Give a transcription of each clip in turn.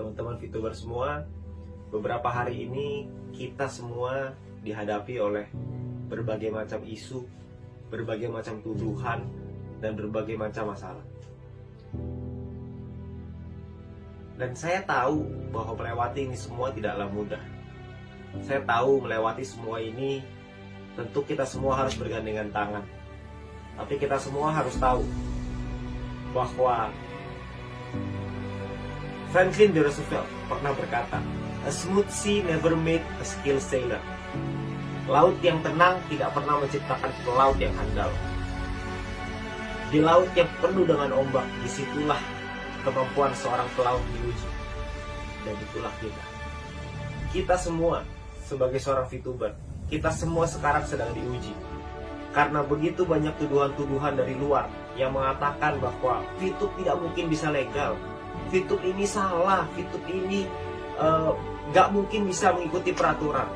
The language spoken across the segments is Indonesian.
teman-teman VTuber semua, beberapa hari ini kita semua dihadapi oleh berbagai macam isu, berbagai macam tuduhan, dan berbagai macam masalah. Dan saya tahu bahwa melewati ini semua tidaklah mudah. Saya tahu melewati semua ini tentu kita semua harus bergandengan tangan. Tapi kita semua harus tahu bahwa Franklin D. Roosevelt pernah berkata, "A smooth sea never made a skilled sailor." Laut yang tenang tidak pernah menciptakan pelaut yang handal. Di laut yang penuh dengan ombak, disitulah kemampuan seorang pelaut diuji. Dan itulah kita. Kita semua sebagai seorang VTuber, kita semua sekarang sedang diuji. Karena begitu banyak tuduhan-tuduhan dari luar yang mengatakan bahwa VTube tidak mungkin bisa legal, VTube ini salah, VTube ini gak mungkin bisa mengikuti peraturan,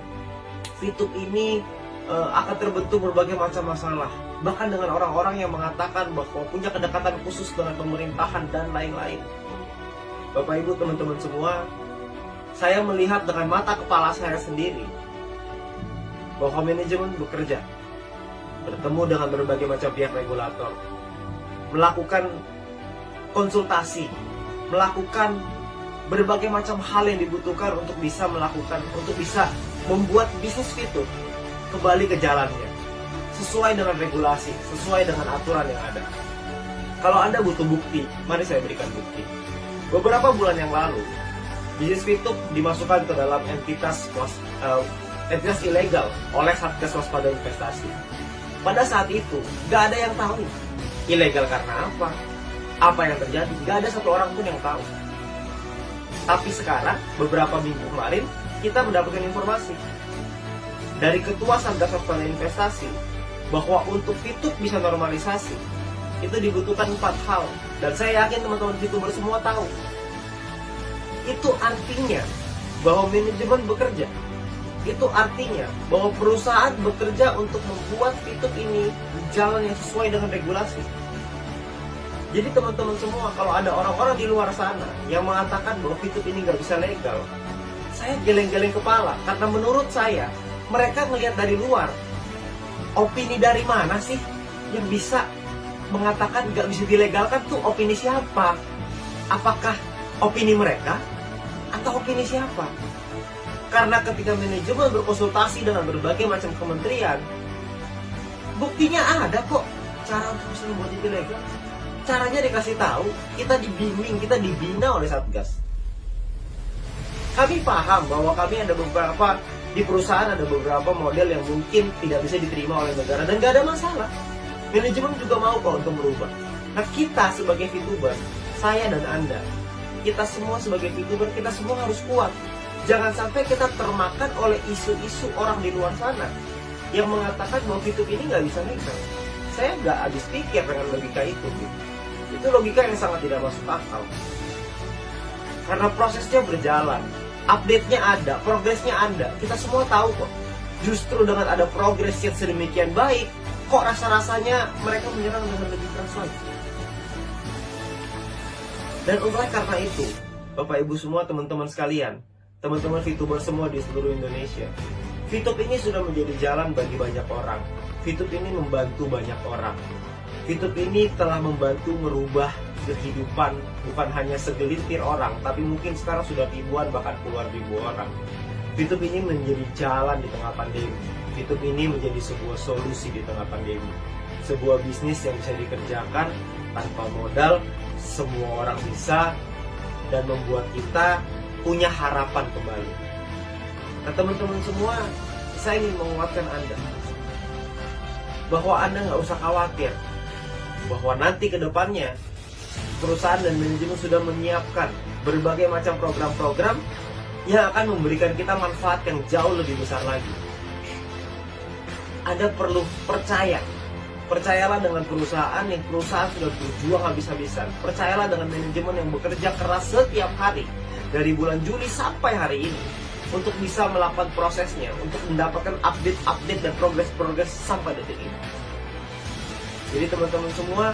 VTube ini akan terbentuk berbagai macam masalah. Bahkan dengan orang-orang yang mengatakan bahwa punya kedekatan khusus dengan pemerintahan dan lain-lain. Bapak Ibu teman-teman semua, saya melihat dengan mata kepala saya sendiri bahwa manajemen bekerja, bertemu dengan berbagai macam pihak regulator, melakukan konsultasi, melakukan berbagai macam hal yang dibutuhkan untuk bisa membuat bisnis VTube kembali ke jalannya, sesuai dengan regulasi, sesuai dengan aturan yang ada. Kalau Anda butuh bukti, mari saya berikan bukti. Beberapa bulan yang lalu, bisnis VTube dimasukkan ke dalam entitas ilegal oleh Satgas Waspada Investasi. Pada saat itu, gak ada yang tahu ilegal karena apa yang terjadi, gak ada satu orang pun yang tahu. Tapi sekarang, beberapa minggu kemarin, kita mendapatkan informasi dari Ketua Satgas Waspada Investasi bahwa untuk VTube bisa normalisasi, itu dibutuhkan 4 hal. Dan saya yakin teman-teman VTuber semua tahu. Itu artinya bahwa manajemen bekerja. Itu artinya bahwa perusahaan bekerja untuk membuat VTube ini jalan yang sesuai dengan regulasi. Jadi teman-teman semua, kalau ada orang-orang di luar sana yang mengatakan bahwa VTube ini nggak bisa legal, saya geleng-geleng kepala. Karena menurut saya, mereka melihat dari luar. Opini dari mana sih yang bisa mengatakan nggak bisa dilegalkan? Tuh opini siapa? Apakah opini mereka atau opini siapa? Karena ketika manajemen berkonsultasi dengan berbagai macam kementerian, buktinya ada kok cara untuk bisa membuat itu legal. Caranya dikasih tahu, kita dibimbing, kita dibina oleh Satgas. Kami paham bahwa kami ada beberapa di perusahaan, ada beberapa model yang mungkin tidak bisa diterima oleh negara dan gak ada masalah. Manajemen juga mau kok untuk merubah. Nah, kita sebagai VTuber, saya dan Anda, kita semua sebagai VTuber, kita semua harus kuat. Jangan sampai kita termakan oleh isu-isu orang di luar sana yang mengatakan bahwa VTube ini nggak bisa legal. Saya nggak habis pikir dengan logika itu. Itu logika yang sangat tidak masuk akal. Karena prosesnya berjalan, update-nya ada, progresnya ada. Kita semua tahu kok. Justru dengan ada progres yang sedemikian baik, kok rasa-rasanya mereka menyerang dengan lebih keras lagi. Dan oleh karena itu, Bapak Ibu semua, teman-teman sekalian, teman-teman VTuber semua di seluruh Indonesia, VTube ini sudah menjadi jalan bagi banyak orang. VTube ini membantu banyak orang. VTube ini telah membantu merubah kehidupan bukan hanya segelintir orang, tapi mungkin sekarang sudah ribuan bahkan puluhan ribu orang. VTube ini menjadi jalan di tengah pandemi. VTube ini menjadi sebuah solusi di tengah pandemi. Sebuah bisnis yang bisa dikerjakan tanpa modal, semua orang bisa, dan membuat kita punya harapan kembali. Nah teman-teman semua, saya ingin menguatkan Anda bahwa Anda nggak usah khawatir bahwa nanti ke depannya perusahaan dan manajemen sudah menyiapkan berbagai macam program-program yang akan memberikan kita manfaat yang jauh lebih besar lagi. Anda perlu percaya. Percayalah dengan perusahaan yang sudah berjuang habis-habisan. Percayalah dengan manajemen yang bekerja keras setiap hari dari bulan Juli sampai hari ini untuk bisa melakukan prosesnya, untuk mendapatkan update-update dan progres-progres sampai detik ini. Jadi teman-teman semua,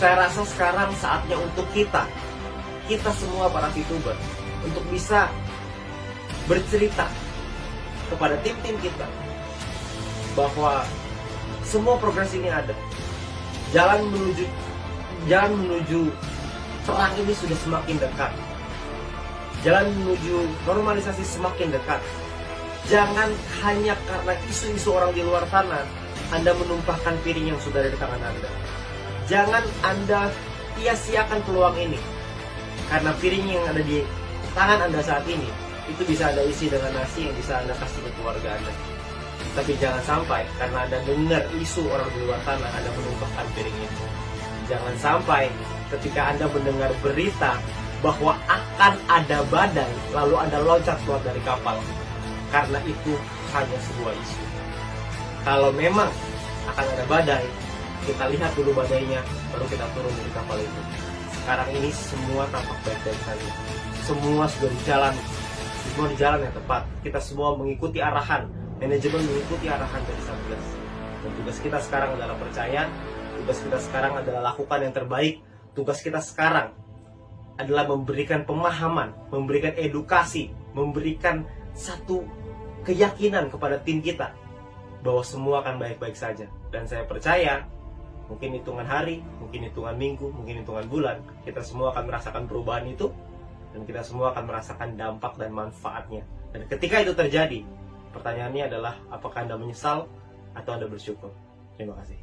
saya rasa sekarang saatnya untuk kita kita semua para VTuber untuk bisa bercerita kepada tim-tim kita bahwa semua progres ini ada. Jalan menuju terang ini sudah semakin dekat. Jalan menuju normalisasi semakin dekat. Jangan hanya karena isu-isu orang di luar sana Anda menumpahkan piring yang sudah ada di tangan Anda. Jangan Anda sia-siakan peluang ini, karena piring yang ada di tangan Anda saat ini itu bisa Anda isi dengan nasi yang bisa Anda kasih ke keluarga Anda. Tapi jangan sampai karena Anda dengar isu orang di luar sana Anda menumpahkan piring itu. Jangan sampai ketika Anda mendengar berita bahwa akan ada badai lalu Anda loncat keluar dari kapal, karena itu hanya sebuah isu. Kalau memang akan ada badai, kita lihat dulu badainya, baru kita turun dari kapal itu. Sekarang ini semua tampak baik-baik saja. Semua sudah di jalan yang tepat. Kita semua mengikuti arahan, manajemen mengikuti arahan dari Satgas. Dan tugas kita sekarang adalah percaya, tugas kita sekarang adalah lakukan yang terbaik, tugas kita sekarang adalah memberikan pemahaman, memberikan edukasi, memberikan satu keyakinan kepada tim kita bahwa semua akan baik-baik saja. Dan saya percaya mungkin hitungan hari, mungkin hitungan minggu, mungkin hitungan bulan, kita semua akan merasakan perubahan itu, dan kita semua akan merasakan dampak dan manfaatnya. Dan ketika itu terjadi, pertanyaannya adalah apakah Anda menyesal atau Anda bersyukur? Terima kasih.